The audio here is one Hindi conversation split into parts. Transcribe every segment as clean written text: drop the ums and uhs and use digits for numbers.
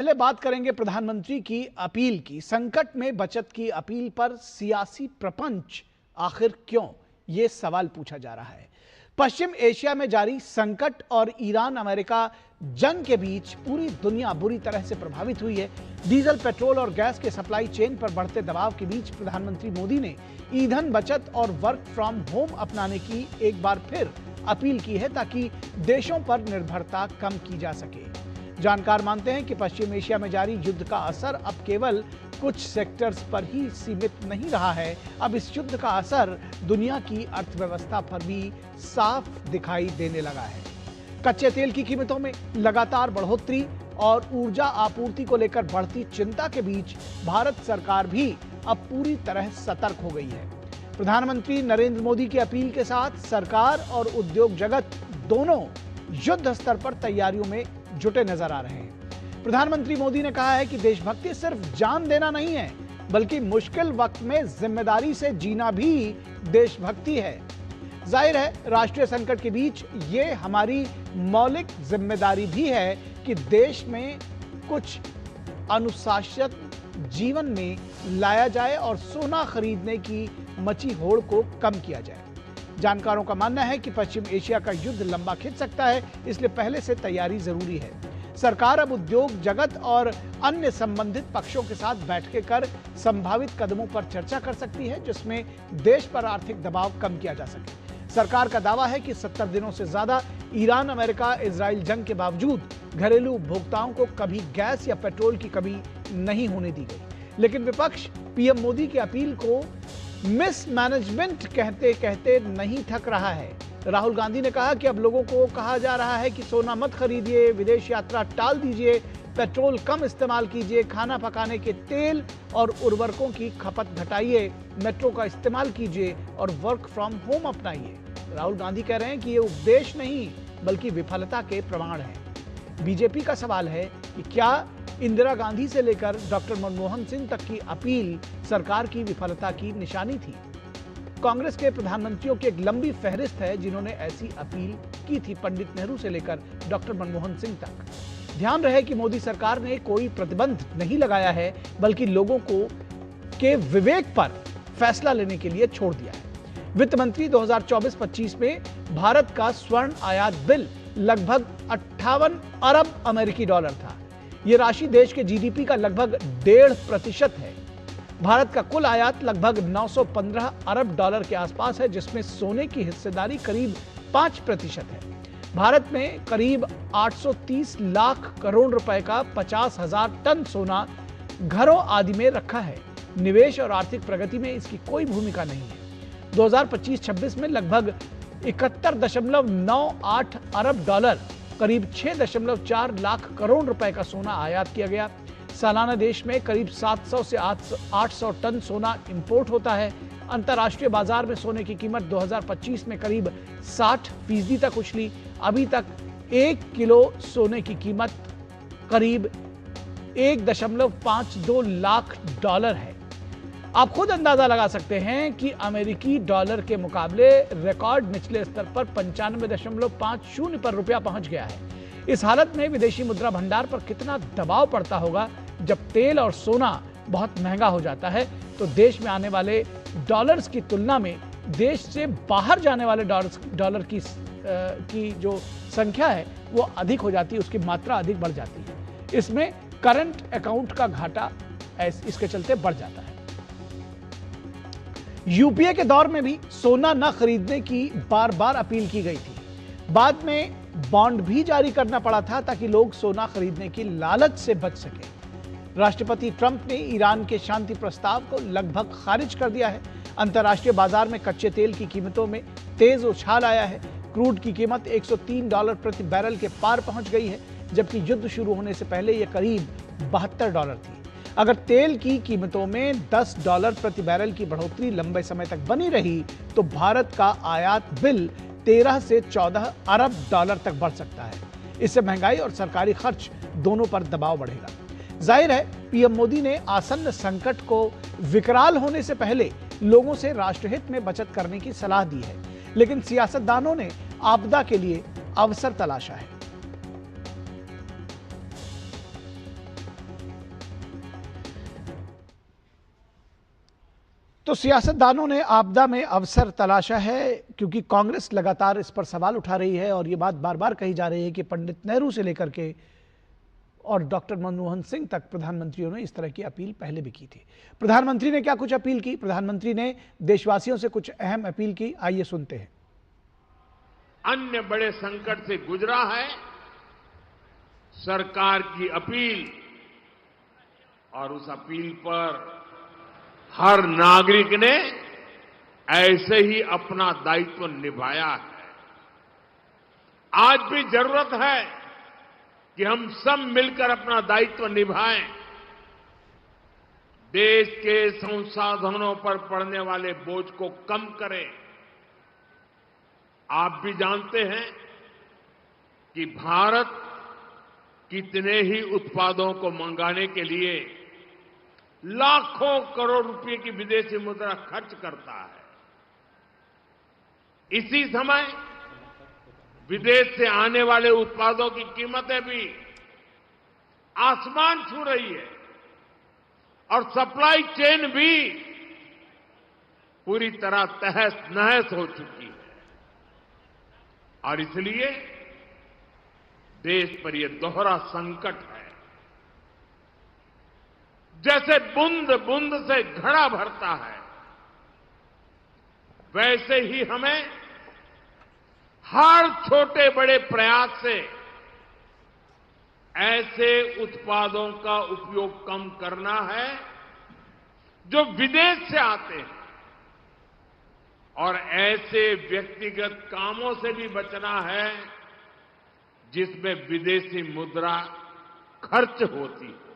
पहले बात करेंगे प्रधानमंत्री की अपील की। संकट में बचत की अपील पर सियासी प्रपंच आखिर क्यों, ये सवाल पूछा जा रहा है। पश्चिम एशिया में जारी संकट और ईरान अमेरिका जंग के बीच पूरी दुनिया बुरी तरह से प्रभावित हुई है। डीजल, पेट्रोल और गैस के सप्लाई चेन पर बढ़ते दबाव के बीच प्रधानमंत्री मोदी ने ईंधन बचत और वर्क फ्रॉम होम अपनाने की एक बार फिर अपील की है, ताकि देशों पर निर्भरता कम की जा सके। जानकार मानते हैं कि पश्चिम एशिया में जारी युद्ध का असर अब केवल कुछ सेक्टर्स पर ही सीमित नहीं रहा है। अब इस युद्ध का असर दुनिया की अर्थव्यवस्था पर भी साफ दिखाई देने लगा है। कच्चे तेल की कीमतों में लगातार बढ़ोतरी और ऊर्जा आपूर्ति को लेकर बढ़ती चिंता के बीच भारत सरकार भी अब पूरी तरह सतर्क हो गई है। प्रधानमंत्री नरेंद्र मोदी की अपील के साथ सरकार और उद्योग जगत दोनों युद्ध स्तर पर तैयारियों में जुटे नजर आ रहे हैं। प्रधानमंत्री मोदी ने कहा है कि देशभक्ति सिर्फ जान देना नहीं है, बल्कि मुश्किल वक्त में जिम्मेदारी से जीना भी देशभक्ति है। जाहिर है, राष्ट्रीय संकट के बीच ये हमारी मौलिक जिम्मेदारी भी है कि देश में कुछ अनुशासित जीवन में लाया जाए और सोना खरीदने की मची होड़ को कम किया जाए। जानकारों का मानना है कि पश्चिम एशिया का युद्ध लंबा खिंच सकता है, इसलिए पहले से तैयारी जरूरी है। सरकार अब उद्योग जगत और अन्य संबंधित पक्षों के साथ बैठकें कर संभावित कदमों पर चर्चा कर सकती है, जिसमें देश पर आर्थिक दबाव कम किया जा सके। सरकार का दावा है कि 70 दिनों से ज्यादा ईरान अमेरिका इजराइल जंग के बावजूद घरेलू उपभोक्ताओं को कभी गैस या पेट्रोल की कमी नहीं होने दी गई। लेकिन विपक्ष पीएम मोदी की अपील को मिसमैनेजमेंट कहते कहते नहीं थक रहा है। राहुल गांधी ने कहा कि अब लोगों को कहा जा रहा है कि सोना मत खरीदिए, विदेश यात्रा टाल दीजिए, पेट्रोल कम इस्तेमाल कीजिए, खाना पकाने के तेल और उर्वरकों की खपत घटाइए, मेट्रो का इस्तेमाल कीजिए और वर्क फ्रॉम होम अपनाइए। राहुल गांधी कह रहे हैं कि ये उपदेश नहीं बल्कि विफलता के प्रमाण हैं। बीजेपी का सवाल है कि क्या इंदिरा गांधी से लेकर डॉक्टर मनमोहन सिंह तक की अपील सरकार की विफलता की निशानी थी? कांग्रेस के प्रधानमंत्रियों की एक लंबी फहरिस्त है जिन्होंने ऐसी अपील की थी, पंडित नेहरू से लेकर डॉक्टर मनमोहन सिंह तक। ध्यान रहे कि मोदी सरकार ने कोई प्रतिबंध नहीं लगाया है, बल्कि लोगों को के विवेक पर फैसला लेने के लिए छोड़ दिया है। वित्त मंत्री 2024-25 में भारत का स्वर्ण आयात बिल लगभग 58 अरब अमेरिकी डॉलर था। यह राशि देश के जीडीपी का लगभग 1.5% है। भारत का कुल आयात लगभग 915 अरब डॉलर के आसपास है, जिसमें सोने की हिस्सेदारी करीब 5% है। भारत में करीब 830 लाख करोड़ रुपए का 50,000 टन सोना घरों आदि में रखा है। निवेश और आर्थिक प्रगति में इसकी कोई भूमिका नहीं है। 2025-26 में लगभग 71.98 अरब डॉलर, करीब 6.4 लाख करोड़ रुपए का सोना आयात किया गया। सालाना देश में करीब 700 से 800 टन सोना इंपोर्ट होता है। अंतर्राष्ट्रीय बाजार में सोने की कीमत 2025 में करीब 60% तक उछली। अभी तक 1 किलो सोने की कीमत करीब 1.52 लाख डॉलर है। आप खुद अंदाजा लगा सकते हैं कि अमेरिकी डॉलर के मुकाबले रिकॉर्ड निचले स्तर पर 95.50 पर रुपया पहुंच गया है। इस हालत में विदेशी मुद्रा भंडार पर कितना दबाव पड़ता होगा। जब तेल और सोना बहुत महंगा हो जाता है तो देश में आने वाले डॉलर्स की तुलना में देश से बाहर जाने वाले डॉलर की जो संख्या है वो अधिक हो जाती है, उसकी मात्रा अधिक बढ़ जाती है। इसमें करंट अकाउंट का घाटा इसके चलते बढ़ जाता है। यूपीए के दौर में भी सोना न खरीदने की बार बार अपील की गई थी। बाद में बॉन्ड भी जारी करना पड़ा था ताकि लोग सोना खरीदने की लालच से बच सके। राष्ट्रपति ट्रंप ने ईरान के शांति प्रस्ताव को लगभग खारिज कर दिया है। अंतर्राष्ट्रीय बाजार में कच्चे तेल की कीमतों में तेज उछाल आया है। क्रूड की कीमत $103 प्रति बैरल के पार पहुंच गई है, जबकि युद्ध शुरू होने से पहले यह करीब $72 थी। अगर तेल की कीमतों में $10 प्रति बैरल की बढ़ोतरी लंबे समय तक बनी रही तो भारत का आयात बिल 13 से 14 अरब डॉलर तक बढ़ सकता है। इससे महंगाई और सरकारी खर्च दोनों पर दबाव बढ़ेगा। जाहिर है, पीएम मोदी ने आसन्न संकट को विकराल होने से पहले लोगों से राष्ट्रहित में बचत करने की सलाह दी है, लेकिन सियासतदानों ने आपदा के लिए अवसर तलाशा है। तो सियासतदानों ने आपदा में अवसर तलाशा है, क्योंकि कांग्रेस लगातार इस पर सवाल उठा रही है और ये बात बार बार कही जा रही है कि पंडित नेहरू से लेकर के और डॉक्टर मनमोहन सिंह तक प्रधानमंत्रियों ने इस तरह की अपील पहले भी की थी। प्रधानमंत्री ने क्या कुछ अपील की? प्रधानमंत्री ने देशवासियों से कुछ अहम अपील की, आइए सुनते हैं। अन्य बड़े संकट से गुजरा है, सरकार की अपील, और उस अपील पर हर नागरिक ने ऐसे ही अपना दायित्व निभाया है। आज भी जरूरत है कि हम सब मिलकर अपना दायित्व निभाएं, देश के संसाधनों पर पड़ने वाले बोझ को कम करें। आप भी जानते हैं कि भारत कितने ही उत्पादों को मंगाने के लिए लाखों करोड़ रुपए की विदेशी मुद्रा खर्च करता है। इसी समय विदेश से आने वाले उत्पादों की कीमतें भी आसमान छू रही है और सप्लाई चेन भी पूरी तरह तहस नहस हो चुकी है। और इसलिए देश पर यह दोहरा संकट है। जैसे बूंद बूंद से घड़ा भरता है, वैसे ही हमें हर छोटे बड़े प्रयास से ऐसे उत्पादों का उपयोग कम करना है जो विदेश से आते हैं, और ऐसे व्यक्तिगत कामों से भी बचना है जिसमें विदेशी मुद्रा खर्च होती है।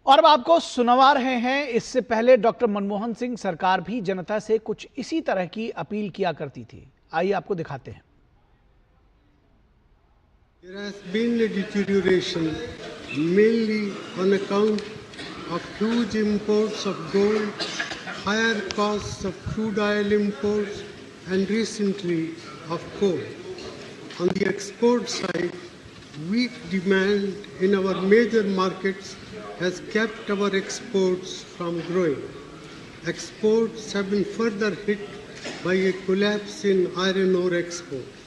और अब आपको सुनवा रहे हैं, इससे पहले डॉक्टर मनमोहन सिंह सरकार भी जनता से कुछ इसी तरह की अपील किया करती थी। आइए आपको दिखाते हैं। There has been a deterioration mainly on account of huge imports of gold, higher costs of crude oil imports, and recently of coal. On the export side, weak demand in our major markets has kept our exports from growing. Exports have been further hit by a collapse in iron ore exports.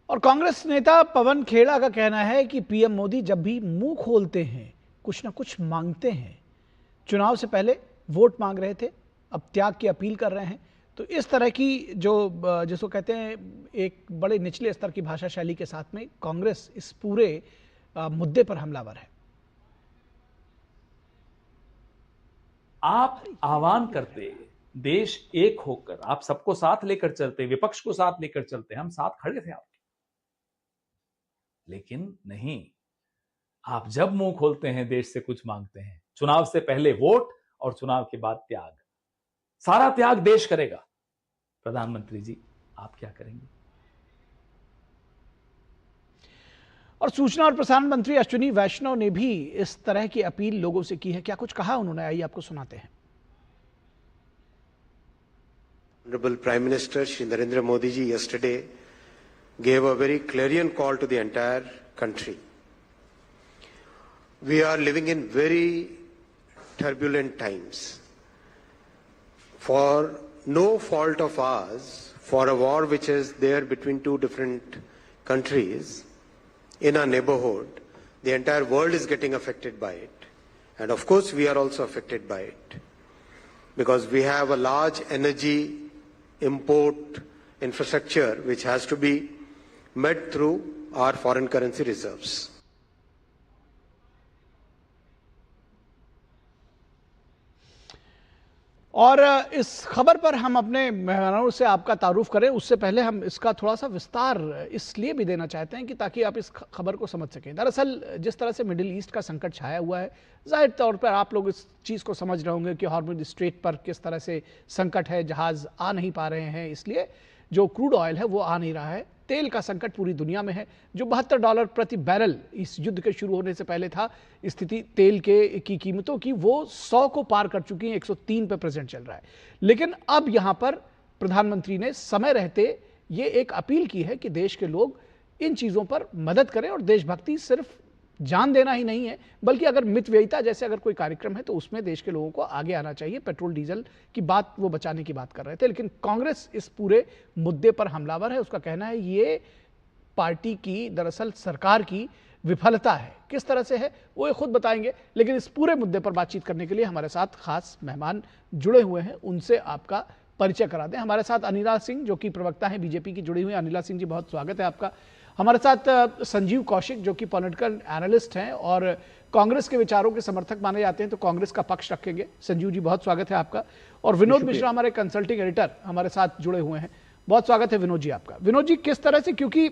और कांग्रेस नेता पवन खेड़ा का कहना है कि पीएम मोदी जब भी मुंह खोलते हैं कुछ ना कुछ मांगते हैं। चुनाव से पहले वोट मांग रहे थे, अब त्याग की अपील कर रहे हैं। तो इस तरह की जो जिसको कहते हैं एक बड़े निचले स्तर की भाषा शैली के साथ में कांग्रेस इस पूरे मुद्दे पर हमलावर है। आप आह्वान करते, देश एक होकर आप सबको साथ लेकर चलते, विपक्ष को साथ लेकर चलते, हम साथ खड़े थे आपके। लेकिन नहीं, आप जब मुंह खोलते हैं देश से कुछ मांगते हैं। चुनाव से पहले वोट और चुनाव के बाद त्याग, सारा त्याग देश करेगा। प्रधानमंत्री जी, आप क्या करेंगे? और सूचना और प्रसारण मंत्री अश्विनी वैष्णव ने भी इस तरह की अपील लोगों से की है। क्या कुछ कहा उन्होंने, आइए आपको सुनाते हैं। Honorable Prime Minister Shri Narendra Modi ji yesterday gave a very clarion call to the entire country. We are living in very turbulent times. For no fault of ours, for a war which is there between two different countries in our neighborhood, the entire world is getting affected by it. And of course we are also affected by it, because we have a large energy import infrastructure which has to be met through our foreign currency reserves. और इस खबर पर हम अपने मेहमानों से आपका तारुफ करें, उससे पहले हम इसका थोड़ा सा विस्तार इसलिए भी देना चाहते हैं कि ताकि आप इस खबर को समझ सकें। दरअसल जिस तरह से मिडिल ईस्ट का संकट छाया हुआ है, जाहिर तौर पर आप लोग इस चीज़ को समझ रहे होंगे कि हॉर्मुज़ स्ट्रेट पर किस तरह से संकट है, जहाज़ आ नहीं पा रहे हैं, इसलिए जो क्रूड ऑयल है वो आ नहीं रहा है। तेल का संकट पूरी दुनिया में है, जो $72 प्रति बैरल इस युद्ध के शुरू होने से पहले था। स्थिति तेल की कीमतों की वो 100 को पार कर चुकी है, 103 पे प्रेजेंट चल रहा है। लेकिन अब यहां पर प्रधानमंत्री ने समय रहते ये एक अपील की है कि देश के लोग इन चीज़ों पर मदद करें और देशभक्ति सिर्फ जान देना ही नहीं है, बल्कि अगर मितव्ययिता जैसे अगर कोई कार्यक्रम है तो उसमें देश के लोगों को आगे आना चाहिए। पेट्रोल डीजल की बात वो बचाने की बात कर रहे थे, लेकिन कांग्रेस इस पूरे मुद्दे पर हमलावर है। उसका कहना है ये पार्टी की, दरअसल सरकार की विफलता है। किस तरह से है वो ये खुद बताएंगे, लेकिन इस पूरे मुद्दे पर बातचीत करने के लिए हमारे साथ खास मेहमान जुड़े हुए हैं, उनसे आपका परिचय करा दें। हमारे साथ अनिला सिंह जो कि प्रवक्ता हैं बीजेपी की जुड़ी हुई। अनिला सिंह जी, बहुत स्वागत है आपका। हमारे साथ संजीव कौशिक जो कि पॉलिटिकल एनालिस्ट हैं और कांग्रेस के विचारों के समर्थक माने जाते हैं, तो कांग्रेस का पक्ष रखेंगे। संजीव जी, बहुत स्वागत है आपका। और विनोद मिश्रा हमारे कंसल्टिंग एडिटर हमारे साथ जुड़े हुए हैं, बहुत स्वागत है विनोद जी आपका। विनोद जी, किस तरह से, क्योंकि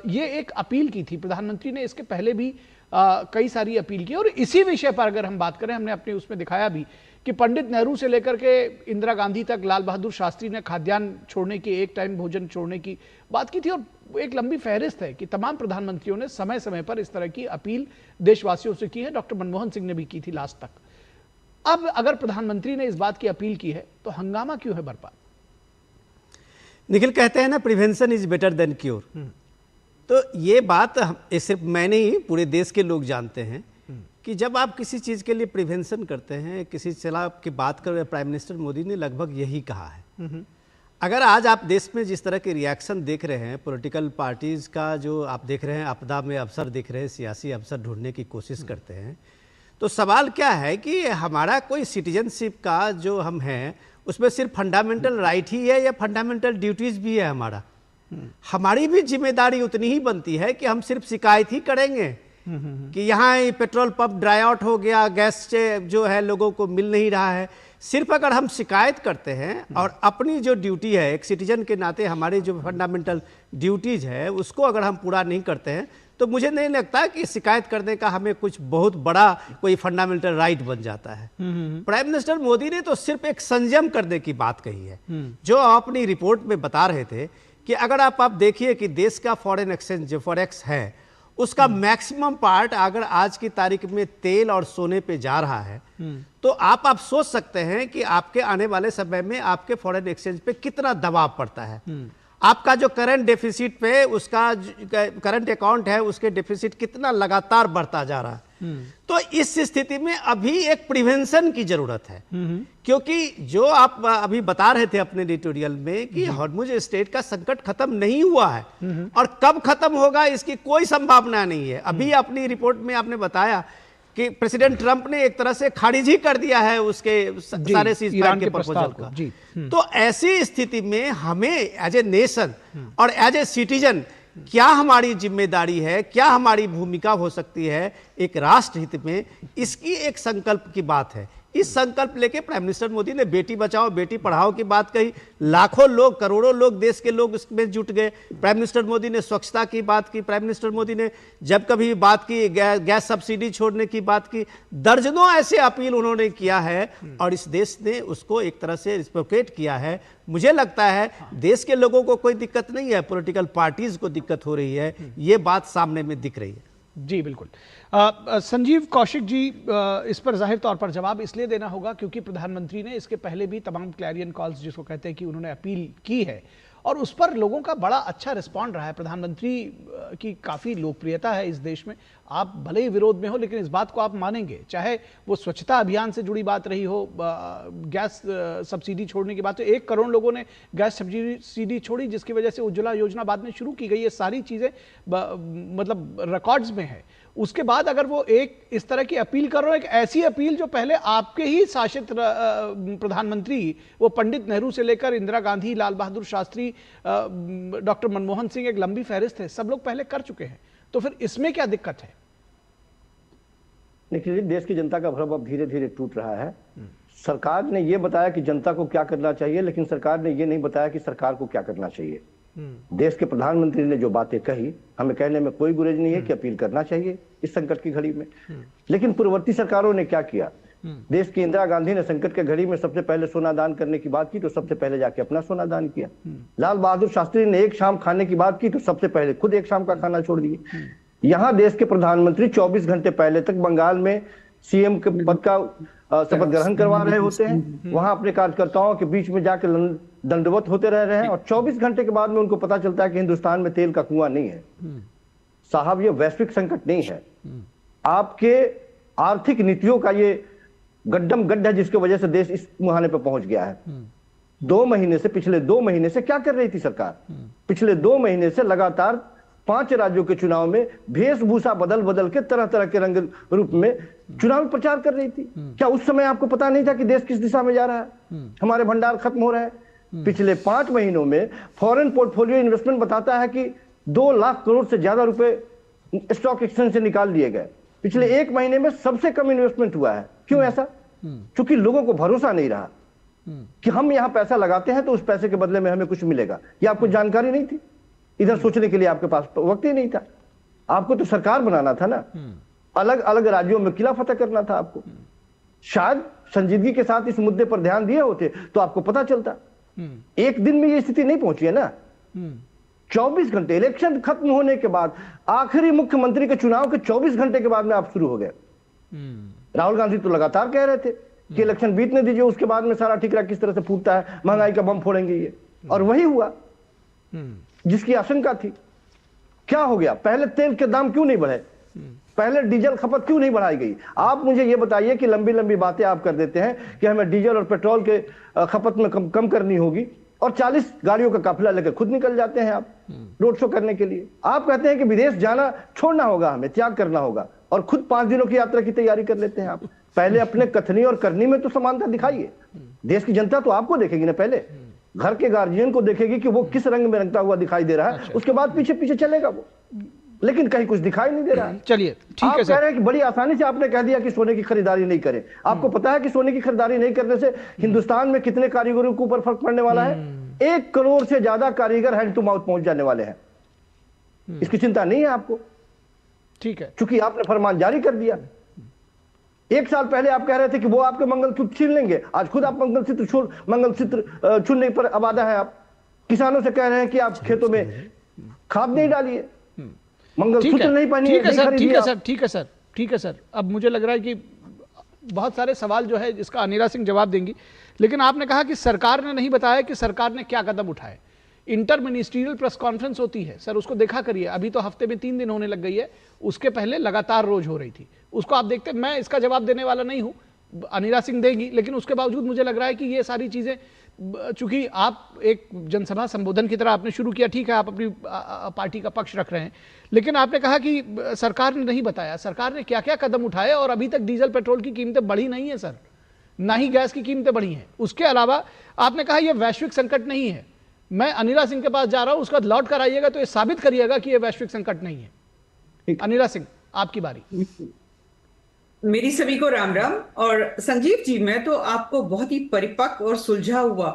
ये एक अपील की थी प्रधानमंत्री ने, इसके पहले भी कई सारी अपील की, और इसी विषय पर अगर हम बात करें, हमने अपने उसमें दिखाया भी कि पंडित नेहरू से लेकर के इंदिरा गांधी तक लाल बहादुर शास्त्री ने खाद्यान्न छोड़ने की, एक टाइम भोजन छोड़ने की बात की थी, और एक लंबी फहरिस्त है कि तमाम प्रधानमंत्रियों ने समय समय पर इस तरह की अपील देशवासियों से की है। डॉक्टर मनमोहन सिंह ने भी की थी लास्ट तक। अब अगर प्रधानमंत्री ने इस बात की अपील की है तो हंगामा क्यों है बरपा? निखिल, कहते हैं ना, prevention is better than cure. तो ये बात सिर्फ मैं नहीं, पूरे देश के लोग जानते हैं कि जब आप किसी चीज़ के लिए प्रिवेंशन करते हैं, किसी सलाह की बात कर रहे हैं, प्राइम मिनिस्टर मोदी ने लगभग यही कहा है। अगर आज आप देश में जिस तरह के रिएक्शन देख रहे हैं, पॉलिटिकल पार्टीज़ का जो आप देख रहे हैं, आपदा में अवसर देख रहे हैं, सियासी अवसर ढूंढने की कोशिश करते हैं, तो सवाल क्या है कि हमारा कोई सिटीजनशिप का जो हम हैं उसमें सिर्फ फंडामेंटल राइट ही है या फंडामेंटल ड्यूटीज़ भी है हमारा? हमारी भी जिम्मेदारी उतनी ही बनती है कि हम सिर्फ शिकायत ही करेंगे कि यहाँ पेट्रोल पंप ड्राई आउट हो गया, गैस से जो है लोगों को मिल नहीं रहा है। सिर्फ अगर हम शिकायत करते हैं और अपनी जो ड्यूटी है एक सिटीजन के नाते, हमारी जो फंडामेंटल ड्यूटीज है उसको अगर हम पूरा नहीं करते हैं, तो मुझे नहीं लगता कि शिकायत करने का हमें कुछ बहुत बड़ा कोई फंडामेंटल राइट बन जाता है। प्राइम मिनिस्टर मोदी ने तो सिर्फ एक संयम करने की बात कही है, जो अपनी रिपोर्ट में बता रहे थे कि अगर आप देखिए कि देश का फॉरेन एक्सचेंज जो फॉरेक्स है उसका मैक्सिमम पार्ट अगर आज की तारीख में तेल और सोने पे जा रहा है, तो आप सोच सकते हैं कि आपके आने वाले समय में आपके फॉरेन एक्सचेंज पे कितना दबाव पड़ता है। आपका जो करंट डेफिसिट पे, उसका करंट अकाउंट है, उसके डेफिसिट कितना लगातार बढ़ता जा रहा है। तो इस स्थिति में अभी एक प्रिवेंशन की जरूरत है, क्योंकि जो आप अभी बता रहे थे अपने एडिटोरियल में कि हॉर्मुज स्ट्रेट का संकट खत्म नहीं हुआ है, और कब खत्म होगा इसकी कोई संभावना नहीं है। अभी अपनी रिपोर्ट में आपने बताया कि प्रेसिडेंट ट्रंप ने एक तरह से खारिज ही कर दिया है उसके सारे सीज़फायर के प्रपोजल को। तो ऐसी स्थिति में हमें एज ए नेशन और एज ए सिटीजन क्या हमारी जिम्मेदारी है, क्या हमारी भूमिका हो सकती है एक राष्ट्र हित में, इसकी एक संकल्प की बात है। इस संकल्प लेके प्राइम मिनिस्टर मोदी ने बेटी बचाओ बेटी पढ़ाओ की बात कही, लाखों लोग, करोड़ों लोग, देश के लोग इसमें जुट गए। प्राइम मिनिस्टर मोदी ने स्वच्छता की बात की, प्राइम मिनिस्टर मोदी ने जब कभी बात की गैस सब्सिडी छोड़ने की बात की, दर्जनों ऐसे अपील उन्होंने किया है और इस देश ने उसको एक तरह से रिस्पोकेट किया है। मुझे लगता है देश के लोगों को कोई दिक्कत नहीं है, पॉलिटिकल पार्टीज को दिक्कत हो रही है, ये बात सामने में दिख रही है। जी बिल्कुल। संजीव कौशिक जी, इस पर जाहिर तौर पर जवाब इसलिए देना होगा क्योंकि प्रधानमंत्री ने इसके पहले भी तमाम क्लैरियन कॉल्स जिसको कहते हैं कि उन्होंने अपील की है और उस पर लोगों का बड़ा अच्छा रिस्पॉन्ड रहा है। प्रधानमंत्री की काफ़ी लोकप्रियता है इस देश में। आप भले ही विरोध में हो लेकिन इस बात को आप मानेंगे, चाहे वो स्वच्छता अभियान से जुड़ी बात रही हो, गैस सब्सिडी छोड़ने की बात हो, 1 करोड़ लोगों ने गैस सब्सिडी छोड़ी जिसकी वजह से उज्ज्वला योजना बाद में शुरू की गई। ये सारी चीज़ें मतलब रिकॉर्ड्स में है। उसके बाद अगर वो एक इस तरह की अपील कर रहे हो, एक ऐसी अपील जो पहले आपके ही शासित प्रधानमंत्री, वो पंडित नेहरू से लेकर इंदिरा गांधी, लाल बहादुर शास्त्री, डॉक्टर मनमोहन सिंह, एक लंबी फहरिस्त है, सब लोग पहले कर चुके हैं, तो फिर इसमें क्या दिक्कत है? देखिए, देश की जनता का भ्रम अब धीरे धीरे टूट रहा है। सरकार ने यह बताया कि जनता को क्या करना चाहिए, लेकिन सरकार ने यह नहीं बताया कि सरकार को क्या करना चाहिए। देश के प्रधानमंत्री ने जो बातें कही, हमें कहने में कोई गुरेज नहीं है कि अपील करना चाहिए इस संकट की घड़ी में, लेकिन पूर्ववर्ती सरकारों ने क्या किया? देश की इंदिरा गांधी ने संकट के घड़ी में सबसे पहले सोना दान करने की बात की तो सबसे पहले जाके अपना सोना दान किया। लाल बहादुर शास्त्री ने एक शाम खाने की बात की तो सबसे पहले खुद एक शाम का खाना छोड़ दिए। यहाँ देश के प्रधानमंत्री 24 घंटे पहले तक बंगाल में सीएम के पद का शपथ ग्रहण करवा रहे होते हैं, वहां अपने कार्यकर्ताओं के बीच में जाकर दंडवत होते रह रहे हैं और 24 घंटे के बाद में उनको पता चलता है कि हिंदुस्तान में तेल का कुआं नहीं है। साहब, ये वैश्विक संकट नहीं है, आपके आर्थिक नीतियों का ये गड्ढम गड्ढा जिसकी वजह से देश इस मुहाने पर पहुंच गया है। 2 महीने से, पिछले 2 महीने से क्या कर रही थी सरकार? पिछले 2 महीने से लगातार 5 राज्यों के चुनाव में वेशभूषा बदल बदल के तरह तरह के रंग रूप में चुनाव प्रचार कर रही थी। क्या उस समय आपको पता नहीं था कि देश किस दिशा में जा रहा है, हमारे भंडार खत्म हो रहा है? पिछले 5 महीनों में फॉरेन पोर्टफोलियो इन्वेस्टमेंट बताता है कि 2 लाख करोड़ से ज्यादा रुपए स्टॉक एक्सचेंज से निकाल लिए गए। पिछले 1 महीने में सबसे कम इन्वेस्टमेंट हुआ है। क्यों ऐसा? क्योंकि लोगों को भरोसा नहीं रहा कि हम यहां पैसा लगाते हैं तो उस पैसे के बदले में हमें कुछ मिलेगा। यह आपको जानकारी नहीं थी, इधर सोचने के लिए आपके पास वक्त ही नहीं था। आपको तो सरकार बनाना था ना, अलग अलग राज्यों में किला फतेह करना था आपको। शायद संजीदगी के साथ इस मुद्दे पर ध्यान दिए होते तो आपको पता चलता। एक दिन में ये स्थिति नहीं पहुंची है ना। 24 घंटे इलेक्शन खत्म होने के बाद, आखिरी मुख्यमंत्री के चुनाव के 24 घंटे के बाद में आप शुरू हो गए। राहुल गांधी तो लगातार कह रहे थे कि इलेक्शन बीतने दीजिए, उसके बाद में सारा ठिकरा किस तरह से फूटता है, महंगाई का बम फोड़ेंगे ये, और वही हुआ जिसकी आशंका थी। क्या हो गया? पहले तेल के दाम क्यों नहीं बढ़े? पहले डीजल खपत क्यों नहीं बढ़ाई गई? आप मुझे ये बताइए कि लंबी लंबी बातें आप कर देते हैं कि हमें डीजल और पेट्रोल के खपत में कम करनी होगी, और 40 गाड़ियों का काफिला लेकर खुद निकल जाते हैं आप रोड शो करने के लिए। आप कहते हैं कि विदेश जाना छोड़ना होगा, हमें त्याग करना होगा, और खुद 5 दिनों की यात्रा की तैयारी कर लेते हैं आप। पहले अपने कथनी और करनी में तो समानता दिखाइए। देश की जनता तो आपको देखेगी ना, पहले घर के गार्जियन को देखेगी कि वो किस रंग में रंगता हुआ दिखाई दे रहा है। उसके बाद पीछे पीछे चलेगा वो, लेकिन कहीं कुछ दिखाई नहीं दे रहा है। चलिए ठीक है, कह रहे हैं कि बड़ी आसानी से आपने कह दिया कि सोने की खरीदारी नहीं करें। आपको पता है कि सोने की खरीदारी नहीं करने से हिंदुस्तान में कितने कारीगरों के ऊपर फर्क पड़ने वाला है? 1 करोड़ से ज्यादा कारीगर हैंड टू माउथ पहुंच जाने वाले हैं। इसकी चिंता नहीं है आपको? ठीक है, क्योंकि आपने फरमान जारी कर दिया। 1 साल पहले आप कह रहे थे कि वो आपके मंगलसूत्र छीन लेंगे, आज खुद आप मंगलसूत्र छूने पर आबादा है। आप किसानों से कह रहे हैं कि आप खेतों में खाद नहीं डालिए, मंगलसूत्र नहीं पहनिए। ठीक है सर, ठीक है सर, ठीक है सर, ठीक है सर। अब मुझे लग रहा है कि बहुत सारे सवाल जो है इसका अनिला सिंह जवाब देंगी, लेकिन आपने कहा कि सरकार ने नहीं बताया कि सरकार ने क्या कदम उठाए। इंटर मिनिस्ट्रियल प्रेस कॉन्फ्रेंस होती है सर, उसको देखा करिए। अभी तो हफ्ते में 3 दिन होने लग गई है, उसके पहले लगातार रोज हो रही थी, उसको आप देखते। मैं इसका जवाब देने वाला नहीं हूं, अनिला सिंह देगी, लेकिन उसके बावजूद मुझे लग रहा है कि ये सारी चीजें, चूंकि आप एक जनसभा संबोधन की तरह आपने शुरू किया, ठीक है, आप अपनी पार्टी का पक्ष रख रहे हैं, लेकिन आपने कहा कि सरकार ने नहीं बताया। सरकार ने क्या क्या कदम उठाए? और अभी तक डीजल पेट्रोल की कीमतें बढ़ी नहीं है सर, ना ही गैस की कीमतें बढ़ी हैं। उसके अलावा आपने कहा यह वैश्विक संकट नहीं है। मैं अनिला सिंह के पास जा रहा हूं, उसका लौट कर आइएगा तो ये साबित करिएगा कि यह वैश्विक संकट नहीं है। अनिला सिंह, आपकी बारी। मेरी सभी को राम राम। और संजीव जी, मैं तो आपको बहुत ही परिपक्व और सुलझा हुआ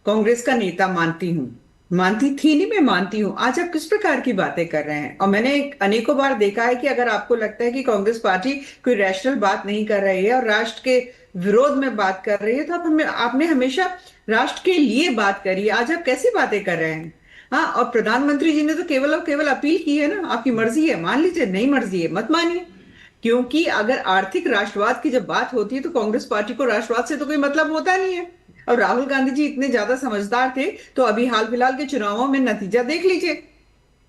कांग्रेस का नेता मानती हूँ, मानती थी नहीं, मैं मानती हूँ। आज आप किस प्रकार की बातें कर रहे हैं? और मैंने अनेकों बार देखा है कि अगर आपको लगता है कि कांग्रेस पार्टी कोई रैशनल बात नहीं कर रही है और राष्ट्र के विरोध में बात कर रही है, तो आपने हमेशा राष्ट्र के लिए बात करी। आज आप कैसी बातें कर रहे हैं? हाँ, और प्रधानमंत्री जी ने तो केवल और केवल अपील की है ना, आपकी मर्जी है, मान लीजिए, नहीं मर्जी है मत मानिए। क्योंकि अगर आर्थिक राष्ट्रवाद की जब बात होती है तो कांग्रेस पार्टी को राष्ट्रवाद से तो कोई मतलब होता नहीं है। और राहुल गांधी जी इतने ज्यादा समझदार थे तो अभी हाल फिलहाल के चुनावों में नतीजा देख लीजिए।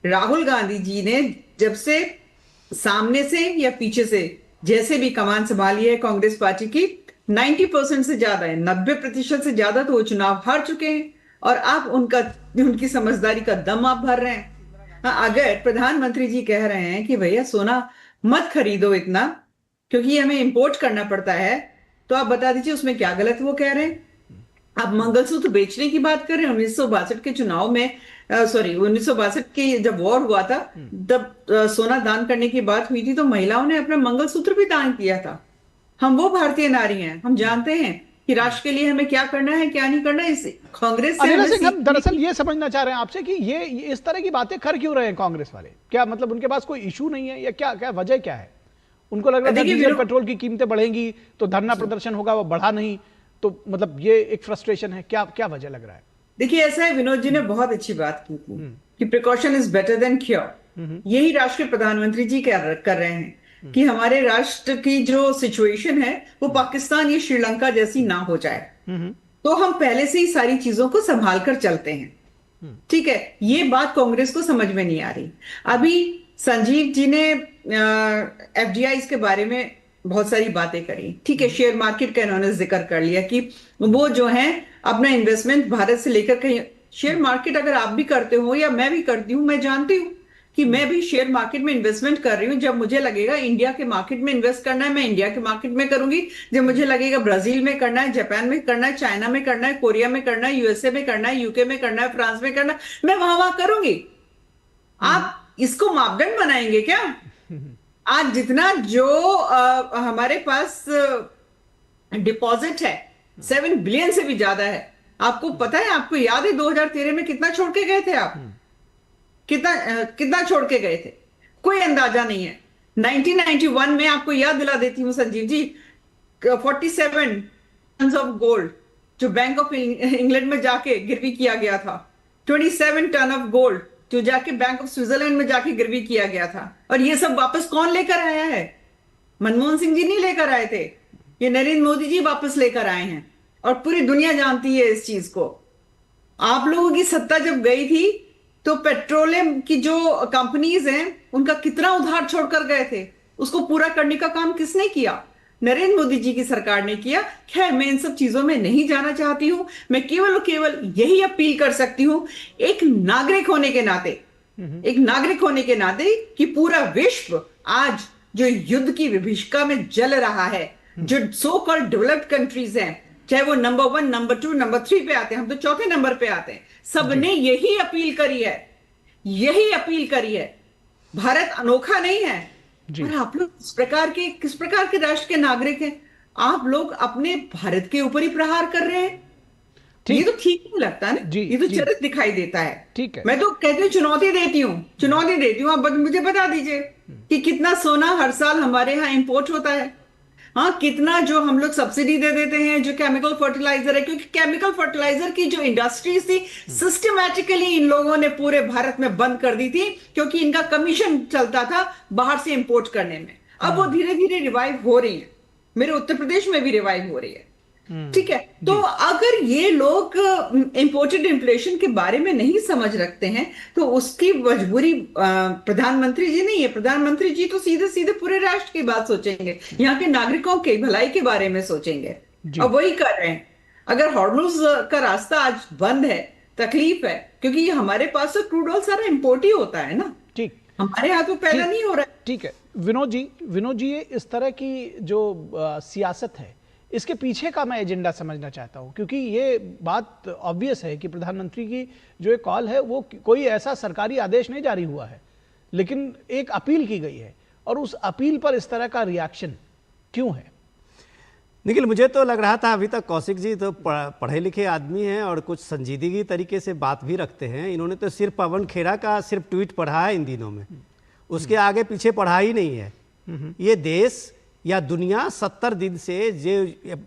राहुल गांधी जी ने जब से सामने से या पीछे से जैसे भी कमान संभाली है कांग्रेस पार्टी की, 90% से ज्यादा है, 90% से ज्यादा तो वो चुनाव हार चुके हैं। और आप उनकी समझदारी का दम आप भर रहे हैं। हाँ, अगर प्रधानमंत्री जी कह रहे हैं कि भैया सोना मत खरीदो इतना क्योंकि हमें इंपोर्ट करना पड़ता है, तो आप बता दीजिए उसमें क्या गलत वो कह रहे हैं। आप मंगलसूत्र बेचने की बात कर रहे हैं। 1962 के चुनाव में 1962 के जब वॉर हुआ था तब सोना दान करने की बात हुई थी तो महिलाओं ने अपना मंगलसूत्र भी दान किया था। हम वो भारतीय नारी हैं, हम जानते हैं कि राष्ट्र के लिए हमें क्या करना है क्या नहीं करना है। इस कांग्रेस से हम दरअसल ये समझना चाह रहे हैं आपसे कि ये इस तरह की बातें कर क्यों रहे हैं कांग्रेस वाले? क्या मतलब उनके पास कोई इशू नहीं है या क्या क्या वजह क्या है? उनको लग रहा है डीजल पेट्रोल की कीमतें बढ़ेंगी तो धरना प्रदर्शन होगा, वो बढ़ा नहीं, तो मतलब ये एक फ्रस्ट्रेशन है, क्या क्या वजह लग रहा है? देखिए, ऐसा है, विनोद जी ने बहुत अच्छी बात की थी कि precaution is better than cure. यही राष्ट्र के प्रधानमंत्री जी कर रहे हैं कि हमारे राष्ट्र की जो सिचुएशन है वो पाकिस्तान या श्रीलंका जैसी ना हो जाए, तो हम पहले से ही सारी चीजों को संभाल कर चलते हैं। ठीक है, ये बात कांग्रेस को समझ में नहीं आ रही। अभी संजीव जी ने एफडीआईज के बारे में बहुत सारी बातें करी। ठीक है, शेयर मार्केट का इन्होंने जिक्र कर लिया कि वो जो है अपना इन्वेस्टमेंट भारत से लेकर कहीं, शेयर मार्केट अगर आप भी करते हो या मैं भी करती हूँ, मैं जानती हूँ कि मैं भी शेयर मार्केट में इन्वेस्टमेंट कर रही हूँ। जब मुझे लगेगा इंडिया के मार्केट में इन्वेस्ट करना है, मैं इंडिया के मार्केट में करूंगी। जब मुझे लगेगा ब्राजील में करना है, जापान में करना है, चाइना में करना है, कोरिया में करना है, यूएसए में करना है, यूके में करना है, फ्रांस में करना है, मैं वहां करूंगी। आप इसको मापदंड बनाएंगे क्या? आज जितना जो हमारे पास डिपॉजिट है 7 बिलियन से भी ज्यादा है। आपको पता है, आपको याद है 2013 में कितना छोड़ के गए थे आप? कितना छोड़ के गए थे? कोई अंदाजा नहीं है। 1991 में आपको याद दिला देती हूँ Sanjeev ji, 47 ton of gold जो बैंक ऑफ इंग्लैंड में जाके गिरवी किया गया था, 27 टन ऑफ गोल्ड जो जाके बैंक ऑफ स्विट्जरलैंड में जाके गिरवी किया गया था। और ये सब वापस कौन लेकर आया है? मनमोहन सिंह जी नहीं लेकर आए थे, ये नरेंद्र मोदी जी वापस लेकर आए हैं। और पूरी दुनिया जानती है इस चीज को। आप लोगों की सत्ता जब गई थी तो पेट्रोलियम की जो कंपनीज हैं उनका कितना उधार छोड़कर गए थे, उसको पूरा करने का काम किसने किया? नरेंद्र मोदी जी की सरकार ने किया। खैर, मैं इन सब चीजों में नहीं जाना चाहती हूं। मैं केवल यही अपील कर सकती हूं एक नागरिक होने के नाते, कि पूरा विश्व आज जो युद्ध की विभीषिका में जल रहा है, जो सो कॉल्ड डेवलप्ड कंट्रीज हैं, चाहे वो नंबर 1, नंबर 2, नंबर 3 पे आते हैं, हम तो चौथे नंबर पे आते हैं, सबने यही अपील करी है। भारत अनोखा नहीं है। और आप लोग किस प्रकार के राष्ट्र के नागरिक हैं? आप लोग अपने भारत के ऊपर ही प्रहार कर रहे हैं। ये तो ठीक नहीं लगता ना, ये तो चरित्र दिखाई देता है। ठीक है, मैं तो कहती हूँ, चुनौती देती हूँ। आप मुझे बता दीजिए कि कितना सोना हर साल हमारे यहाँ इंपोर्ट होता है। हाँ, कितना जो हम लोग सब्सिडी दे देते हैं जो केमिकल फर्टिलाइजर है, क्योंकि केमिकल फर्टिलाइजर की जो इंडस्ट्रीज थी सिस्टमैटिकली इन लोगों ने पूरे भारत में बंद कर दी थी, क्योंकि इनका कमीशन चलता था बाहर से इंपोर्ट करने में। अब वो धीरे धीरे रिवाइव हो रही है, मेरे उत्तर प्रदेश में भी रिवाइव हो रही है। ठीक है, तो अगर ये लोग इंपोर्टेड इन्फ्लेशन के बारे में नहीं समझ रखते हैं तो उसकी मजबूरी प्रधानमंत्री जी नहीं है। प्रधानमंत्री जी तो सीधे सीधे पूरे राष्ट्र की बात सोचेंगे, यहाँ के नागरिकों के भलाई के बारे में सोचेंगे, और वही कर रहे हैं। अगर हॉर्मुज का रास्ता आज बंद है, तकलीफ है, क्योंकि ये हमारे पास तो क्रूड ऑयल सारा इंपोर्ट ही होता है ना। ठीक, हमारे यहाँ तो पैदा नहीं हो रहा है। ठीक है विनोद जी, ये इस तरह की जो सियासत है, इसके पीछे का मैं एजेंडा समझना चाहता हूं, क्योंकि ये बात ऑब्वियस है कि प्रधानमंत्री की जो एक कॉल है वो कोई ऐसा सरकारी आदेश नहीं जारी हुआ है, लेकिन एक अपील की गई है, और उस अपील पर इस तरह का रिएक्शन क्यों है? निखिल, मुझे तो लग रहा था अभी तक कौशिक जी तो पढ़े लिखे आदमी हैं और कुछ संजीदगी तरीके से बात भी रखते हैं। इन्होंने तो सिर्फ पवन खेड़ा का सिर्फ ट्वीट पढ़ा है इन दिनों में, उसके आगे पीछे पढ़ा ही नहीं है। ये देश या दुनिया 70 दिन से जो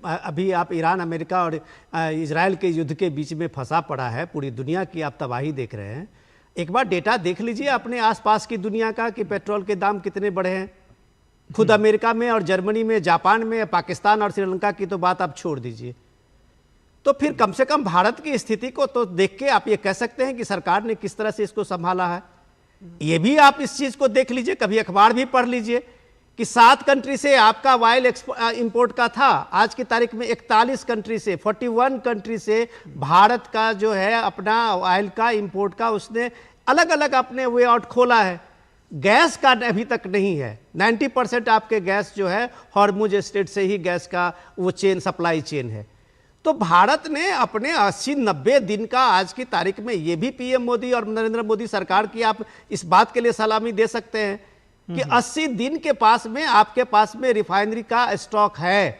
अभी आप ईरान, अमेरिका और इजराइल के युद्ध के बीच में फंसा पड़ा है, पूरी दुनिया की आप तबाही देख रहे हैं। एक बार डेटा देख लीजिए अपने आसपास की दुनिया का कि पेट्रोल के दाम कितने बढ़े हैं। खुद अमेरिका में और जर्मनी में, जापान में, पाकिस्तान और श्रीलंका की तो बात आप छोड़ दीजिए। तो फिर कम से कम भारत की स्थिति को तो देख के आप ये कह सकते हैं कि सरकार ने किस तरह से इसको संभाला है। ये भी आप इस चीज़ को देख लीजिए, कभी अखबार भी पढ़ लीजिए कि 7 कंट्री से आपका ऑयल इंपोर्ट का था, आज की तारीख में 41 कंट्री से, 41 कंट्री से भारत का जो है अपना ऑयल का इंपोर्ट का उसने अलग अलग अपने वे आउट खोला है। गैस का अभी तक नहीं है। 90% आपके गैस जो है हॉर्मुज स्ट्रेट से ही गैस का वो चेन, सप्लाई चेन है। तो भारत ने अपने 80-90 दिन का आज की तारीख में, ये भी पीएम मोदी और नरेंद्र मोदी सरकार की आप इस बात के लिए सलामी दे सकते हैं कि 80 दिन के पास में आपके पास में रिफाइनरी का स्टॉक है।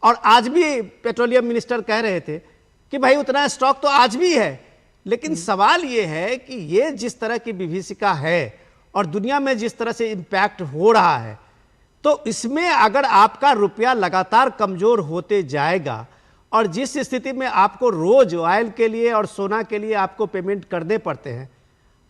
और आज भी पेट्रोलियम मिनिस्टर कह रहे थे कि भाई उतना स्टॉक तो आज भी है, लेकिन सवाल ये है कि ये जिस तरह की विभीषिका है और दुनिया में जिस तरह से इम्पैक्ट हो रहा है, तो इसमें अगर आपका रुपया लगातार कमजोर होते जाएगा और जिस स्थिति में आपको रोज ऑयल के लिए और सोना के लिए आपको पेमेंट करने पड़ते हैं,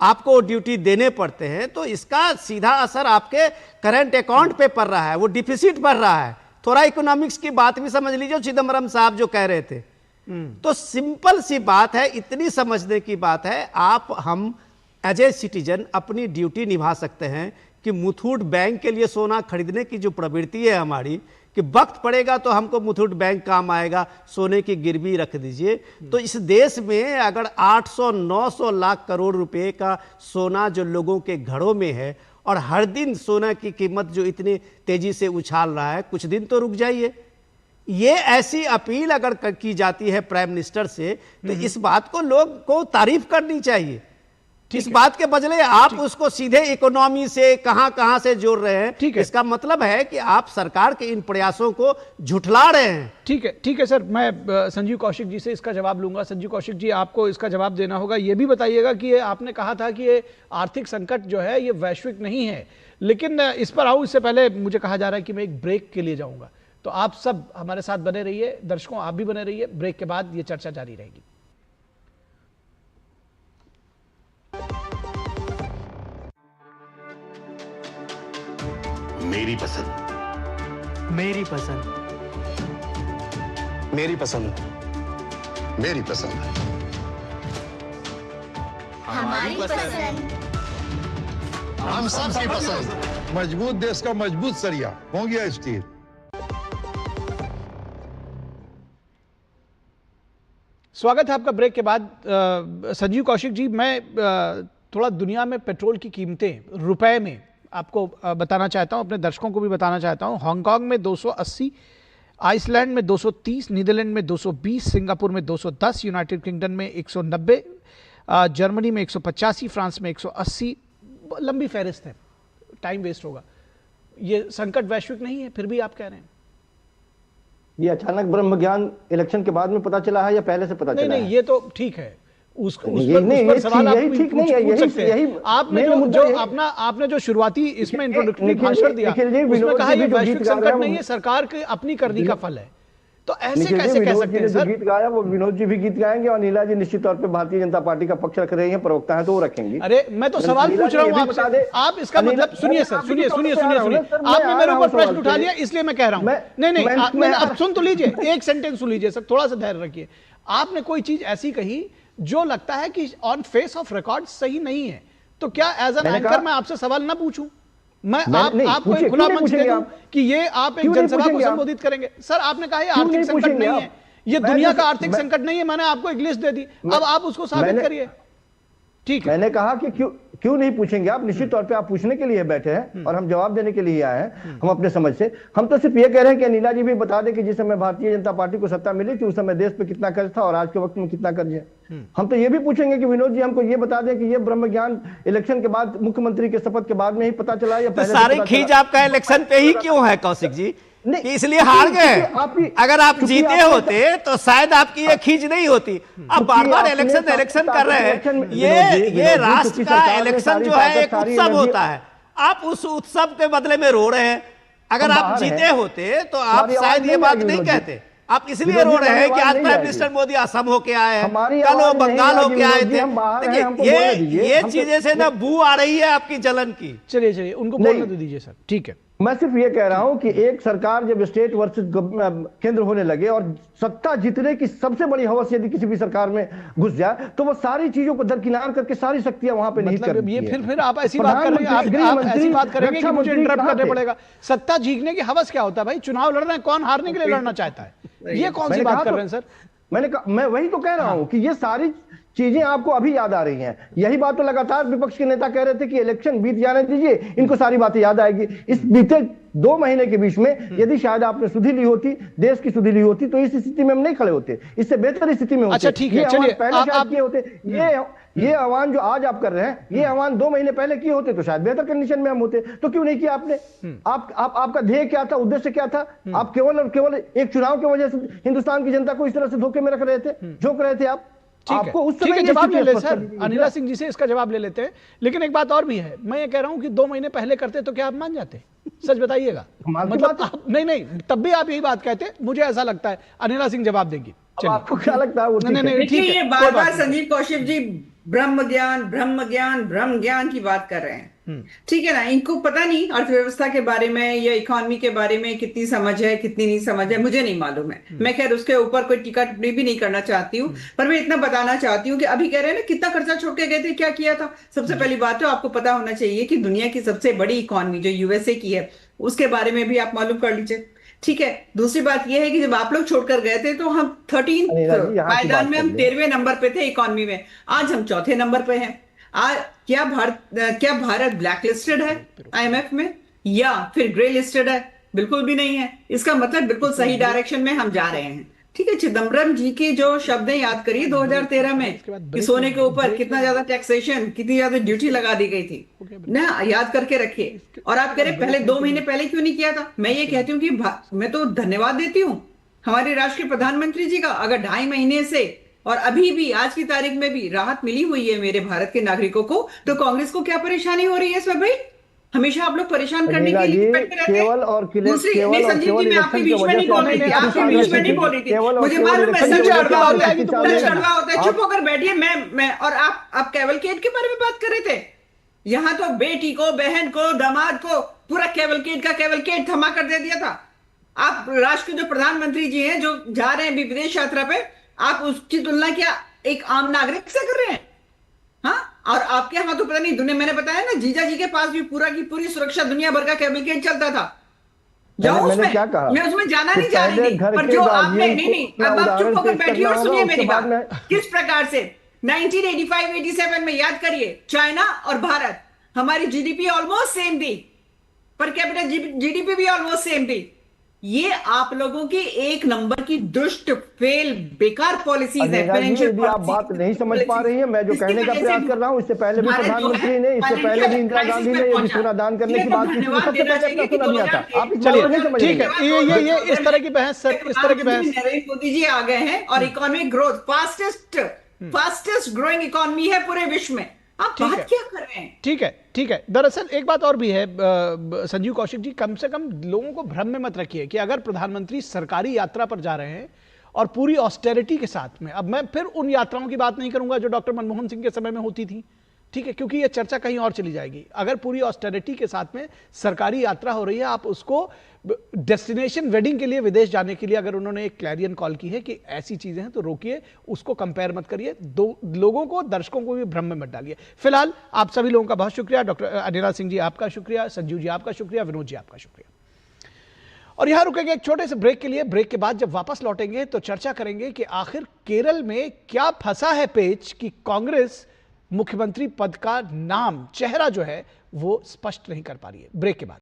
आपको ड्यूटी देने पड़ते हैं, तो इसका सीधा असर आपके करंट अकाउंट पे पड़ रहा है, वो डिफिसिट बढ़ रहा है। थोड़ा इकोनॉमिक्स की बात भी समझ लीजिए, चिदम्बरम साहब जो कह रहे थे। तो सिंपल सी बात है, इतनी समझने की बात है। आप हम एज ए सिटीजन अपनी ड्यूटी निभा सकते हैं कि मुथूट बैंक के लिए सोना खरीदने की जो प्रवृत्ति है हमारी, कि वक्त पड़ेगा तो हमको मुथूट बैंक काम आएगा, सोने की गिरवी रख दीजिए। तो इस देश में अगर 800-900 लाख करोड़ रुपए का सोना जो लोगों के घरों में है और हर दिन सोना की कीमत जो इतनी तेजी से उछाल रहा है, कुछ दिन तो रुक जाइए। ये ऐसी अपील अगर की जाती है प्राइम मिनिस्टर से तो इस बात को लोग को तारीफ करनी चाहिए। इस बात के बदले आप उसको सीधे इकोनॉमी से कहां से जोड़ रहे हैं। ठीक है, इसका मतलब है कि आप सरकार के इन प्रयासों को झुठला रहे हैं। ठीक है सर, मैं संजीव कौशिक जी से इसका जवाब लूंगा। संजीव कौशिक जी, आपको इसका जवाब देना होगा। ये भी बताइएगा कि ये आपने कहा था कि ये आर्थिक संकट जो है ये वैश्विक नहीं है, लेकिन इस पर आऊं इससे पहले मुझे कहा जा रहा है कि मैं एक ब्रेक के लिए जाऊंगा, तो आप सब हमारे साथ बने रहिए, दर्शकों आप भी बने रहिए। ब्रेक के बाद ये चर्चा जारी रहेगी। मेरी पसंद, मेरी पसंद, मेरी पसंद, मेरी पसंद, हमारी पसंद, हम सबकी पसंद। मजबूत देश का मजबूत सरिया हो गया स्टील। स्वागत है आपका ब्रेक के बाद। संजीव कौशिक जी, मैं थोड़ा दुनिया में पेट्रोल की कीमतें रुपए में आपको बताना चाहता हूं, अपने दर्शकों को भी बताना चाहता हूं। हांगकांग में 280, आइसलैंड में 230, नीदरलैंड में 220, सिंगापुर में 210, यूनाइटेड किंगडम में 190, जर्मनी में 185, फ्रांस में 180। लंबी फहरिस्त है, टाइम वेस्ट होगा। ये संकट वैश्विक नहीं है, फिर भी आप कह रहे हैं। ये अचानक ब्रह्म ज्ञान इलेक्शन के बाद में पता चला है या पहले से पता चला है? नहीं, ये तो ठीक है। उस पर सवाल आप पूछ सकते हैं। आपने जो शुरुआती इसमें इंट्रोडक्टरी भाषण दिया उसमें कहा ये वैश्विक संकट नहीं है, सरकार के अपनी करनी का फल है, तो ऐसे कैसे कह सकते हैं सर? गीत गाया वो विनोद जी भी गीत गाएंगे और नीला जी निश्चित तौर पे भारतीय जनता पार्टी का पक्ष रख रहे हैं, प्रवक्ता है तो वो रखेंगे। अरे मैं तो सवाल पूछ रहा हूँ आपसे, आप इसका मतलब सुनिए सर, सुनिए। आपने मेरे ऊपर प्रश्न उठा लिया इसलिए मैं कह रहा हूँ। नहीं, आप सुन तो लीजिए, एक सेंटेंस सुन लीजिए सर, थोड़ा सा धैर्य रखिए। आपने कोई चीज ऐसी कही जो लगता है कि ऑन फेस ऑफ रिकॉर्ड सही नहीं है, तो क्या एज एन एंकर मैं आपसे सवाल ना पूछूं? आपको एक खुला मंच दे दूं कि ये आप एक जनसभा को संबोधित करेंगे। सर आपने कहा ये आर्थिक संकट नहीं है, ये दुनिया का आर्थिक संकट नहीं है, मैंने आपको एक लिस्ट दे दी, अब आप उसको साबित करिए। ठीक है, मैंने कहा कि क्यों नहीं पूछेंगे आप? निश्चित तौर पे आप पूछने के लिए बैठे हैं और हम जवाब देने के लिए आए हैं। हम अपने समझ से, हम तो सिर्फ ये कह रहे हैं कि नीला जी भी बता दें कि जिस समय भारतीय जनता पार्टी को सत्ता मिली थी उस समय देश पे कितना कर्ज था और आज के वक्त में कितना कर्ज है। हम तो ये भी पूछेंगे कि विनोद जी हमको ये बता दें कि ये ब्रह्म ज्ञान इलेक्शन के बाद मुख्यमंत्री के शपथ के बाद में ही पता चला या पहले? सारी खींच आपका इलेक्शन पे ही क्यों है कौशिक जी? इसलिए हार गए। अगर आप जीते होते तो शायद आपकी ये खींच नहीं होती। आप बार बार इलेक्शन कर रहे हैं। ये राष्ट्र का इलेक्शन जो है एक उत्सव होता है, आप उस उत्सव के बदले में रो रहे हैं। अगर आप जीते होते तो आप शायद ये बात नहीं कहते। आप इसलिए रो रहे हैं कि आज प्राइम मिनिस्टर मोदी असम होके आए हैं, कल वो बंगाल होके आए थे। देखिए ये चीजें से ना बू आ रही है आपकी जलन की। चलिए उनको बोलने तो दीजिए सर। ठीक है, मैं सिर्फ ये कह रहा हूं कि एक सरकार जब स्टेट वर्सेस केंद्र होने लगे और सत्ता जीतने की सबसे बड़ी हवस यदि किसी भी सरकार में घुस जाए तो वो सारी चीजों को दरकिनार करके सारी शक्तियां वहां पे नहीं कर। ये फिर आप ऐसी बात कर रहे हैं, आप ऐसी बात करेंगे कि मुझे इंटरप्ट करने पड़ेगा। सत्ता जीतने की हवस क्या होता है भाई? चुनाव लड़ रहे हैं, कौन हारने के लिए लड़ना चाहता है? ये कौन सी बात कर रहे हैं सर? मैं वही तो कह रहा हूं कि ये सारी चीजें आपको अभी याद आ रही हैं। यही बात तो लगातार विपक्ष के नेता कह रहे थे कि इलेक्शन बीत जाने दीजिए, इनको सारी बातें याद आएगी। इस बीते 2 महीने के बीच में यदि शायद आपने सुधि ली होती, देश की सुधि ली होती, तो इस स्थिति में हम नहीं खड़े होते, इससे बेहतर स्थिति में होते। अच्छा ठीक है, चलिए पहले किए होते। ये आह्वान जो आज आप कर रहे हैं, ये आह्वान 2 महीने पहले किए होते तो शायद बेहतर कंडीशन में हम होते। तो क्यों नहीं किया आपने? आपका ध्येय क्या था, उद्देश्य क्या था? आप केवल और केवल एक चुनाव की वजह से हिंदुस्तान की जनता को इस तरह से धोखे में रख रहे थे, झोंक रहे थे आप। ठीक है, जवाब ले ले सर, अनिला सिंह जी से इसका जवाब ले लेते हैं। लेकिन एक बात और भी है, मैं ये कह रहा हूं कि 2 महीने पहले करते तो क्या आप मान जाते? सच बताइएगा। मतलब आप नहीं, तब भी आप यही बात कहते, मुझे ऐसा लगता है। अनिला सिंह जवाब देंगी। आपको क्या लगता है? नहीं, ये बार-बार संजीव कौशिक जी ब्रह्म ज्ञान की बात कर रहे हैं। ठीक है ना, इनको पता नहीं अर्थव्यवस्था के बारे में या इकोनॉमी के बारे में कितनी समझ है कितनी नहीं समझ है, मुझे नहीं मालूम है। मैं खैर उसके ऊपर कोई टीका टिप्पणी भी नहीं करना चाहती हूँ, पर मैं इतना बताना चाहती हूँ कि अभी कह रहे हैं ना कितना खर्चा छोड़ के गए थे, क्या किया था। सबसे पहली बात तो आपको पता होना चाहिए कि दुनिया की सबसे बड़ी इकोनॉमी जो यूएसए की है उसके बारे में भी आप मालूम कर लीजिए। ठीक है, दूसरी बात यह है कि जब आप लोग छोड़कर गए थे तो हम 13 पायदान में हम 13वें नंबर पे थे इकोनॉमी में, आज हम 4थे नंबर पे हैं। क्या भारत ब्लैक लिस्टेड है आईएमएफ में या फिर ग्रे लिस्टेड है? बिल्कुल भी नहीं है। इसका मतलब बिल्कुल सही डायरेक्शन में हम जा रहे हैं। ठीक है, चिदम्बरम जी की जो शब्दें याद करिए 2013 में कि सोने के ऊपर कितना ज्यादा टैक्सेशन, कितनी ज्यादा ड्यूटी लगा दी गई थी ना, याद करके रखिए। और आप कह रहे पहले 2 महीने पहले क्यों नहीं किया था? मैं ये कहती हूँ कि मैं तो धन्यवाद देती हूँ हमारे राष्ट्रीय प्रधानमंत्री जी का। अगर 2.5 महीने से और अभी भी आज की तारीख में भी राहत मिली हुई है मेरे भारत के नागरिकों को, तो कांग्रेस को क्या परेशानी हो रही है इसमें? भाई हमेशा आप लोग परेशान करने के लिए बैठे रहते हैं। दूसरी नहीं संजीव जी, मैं आपके बीच में नहीं बोल रही थी, आपके बीच में नहीं बोल रही थी, मुझे मालूम है सच कड़वा होता है। चुप होकर बैठिए। मैं और आप कैवलकेड के बारे में बात कर रहे थे। यहाँ तो बेटी को, बहन को, दामाद को पूरा कैवलकेड थमा कर दे दिया था। आप राष्ट्र के जो प्रधानमंत्री जी हैं जो जा रहे हैं विदेश यात्रा पे, आप उसकी तुलना क्या एक आम नागरिक से कर रहे हैं? हाँ, और आपके यहाँ तो पता नहीं दुनिया, मैंने बताया ना जीजा जी के पास भी पूरा की पूरी सुरक्षा दुनिया भर का कैबिनेट चलता था। जाओ उसमें, क्या कहा? मैं उसमें जाना नहीं चाह रही थी, पर जो आपने नहीं अब आप चुप होकर बैठिए और सुनिए मेरी बात। किस प्रकार से 1985-87 में याद करिए, चाइना और भारत हमारी जीडीपी ऑलमोस्ट सेम थी, पर कैपिटल जीडीपी भी ऑलमोस्ट सेम थी। ये आप लोगों की एक नंबर की दुष्ट फेल बेकार पॉलिसीज है। यदि आप बात नहीं समझ पा रही हैं, मैं जो कहने का प्रयास कर रहा हूं, इससे पहले भी प्रधानमंत्री ने, इससे पहले भी इंदिरा गांधी ने ये सोना दान करने की बात की थी, सबसे पहले सुना दिया था। आप चलिए ठीक है, ये इस तरह की बहस नरेंद्र मोदी जी आ गए हैं और economic growth fastest growing economy है पूरे विश्व में। आप बात क्या कर रहे हैं? ठीक है। दरअसल एक बात और भी है संजीव कौशिक जी, कम से कम लोगों को भ्रम में मत रखिए कि अगर प्रधानमंत्री सरकारी यात्रा पर जा रहे हैं और पूरी ऑस्टेरिटी के साथ में, अब मैं फिर उन यात्राओं की बात नहीं करूंगा जो डॉक्टर मनमोहन सिंह के समय में होती थी, ठीक है, क्योंकि यह चर्चा कहीं और चली जाएगी। अगर पूरी ऑस्टेरिटी के साथ में सरकारी यात्रा हो रही है, आप उसको डेस्टिनेशन वेडिंग के लिए विदेश जाने के लिए अगर उन्होंने एक क्लैरियन कॉल की है कि ऐसी चीजें हैं, तो रोकिए, उसको कंपेयर मत करिए, लोगों को, दर्शकों को भी भ्रम में मत डालिए। फिलहाल आप सभी लोगों का बहुत शुक्रिया। डॉक्टर अनिला सिंह जी आपका शुक्रिया, संजीव जी आपका शुक्रिया, विनोद जी आपका शुक्रिया। और यहां रुकेंगे एक छोटे से ब्रेक के लिए। ब्रेक के बाद जब वापस लौटेंगे तो चर्चा करेंगे कि आखिर केरल में क्या फंसा है पेच कि कांग्रेस मुख्यमंत्री पद का नाम, चेहरा जो है वो स्पष्ट नहीं कर पा रही है। ब्रेक के बाद।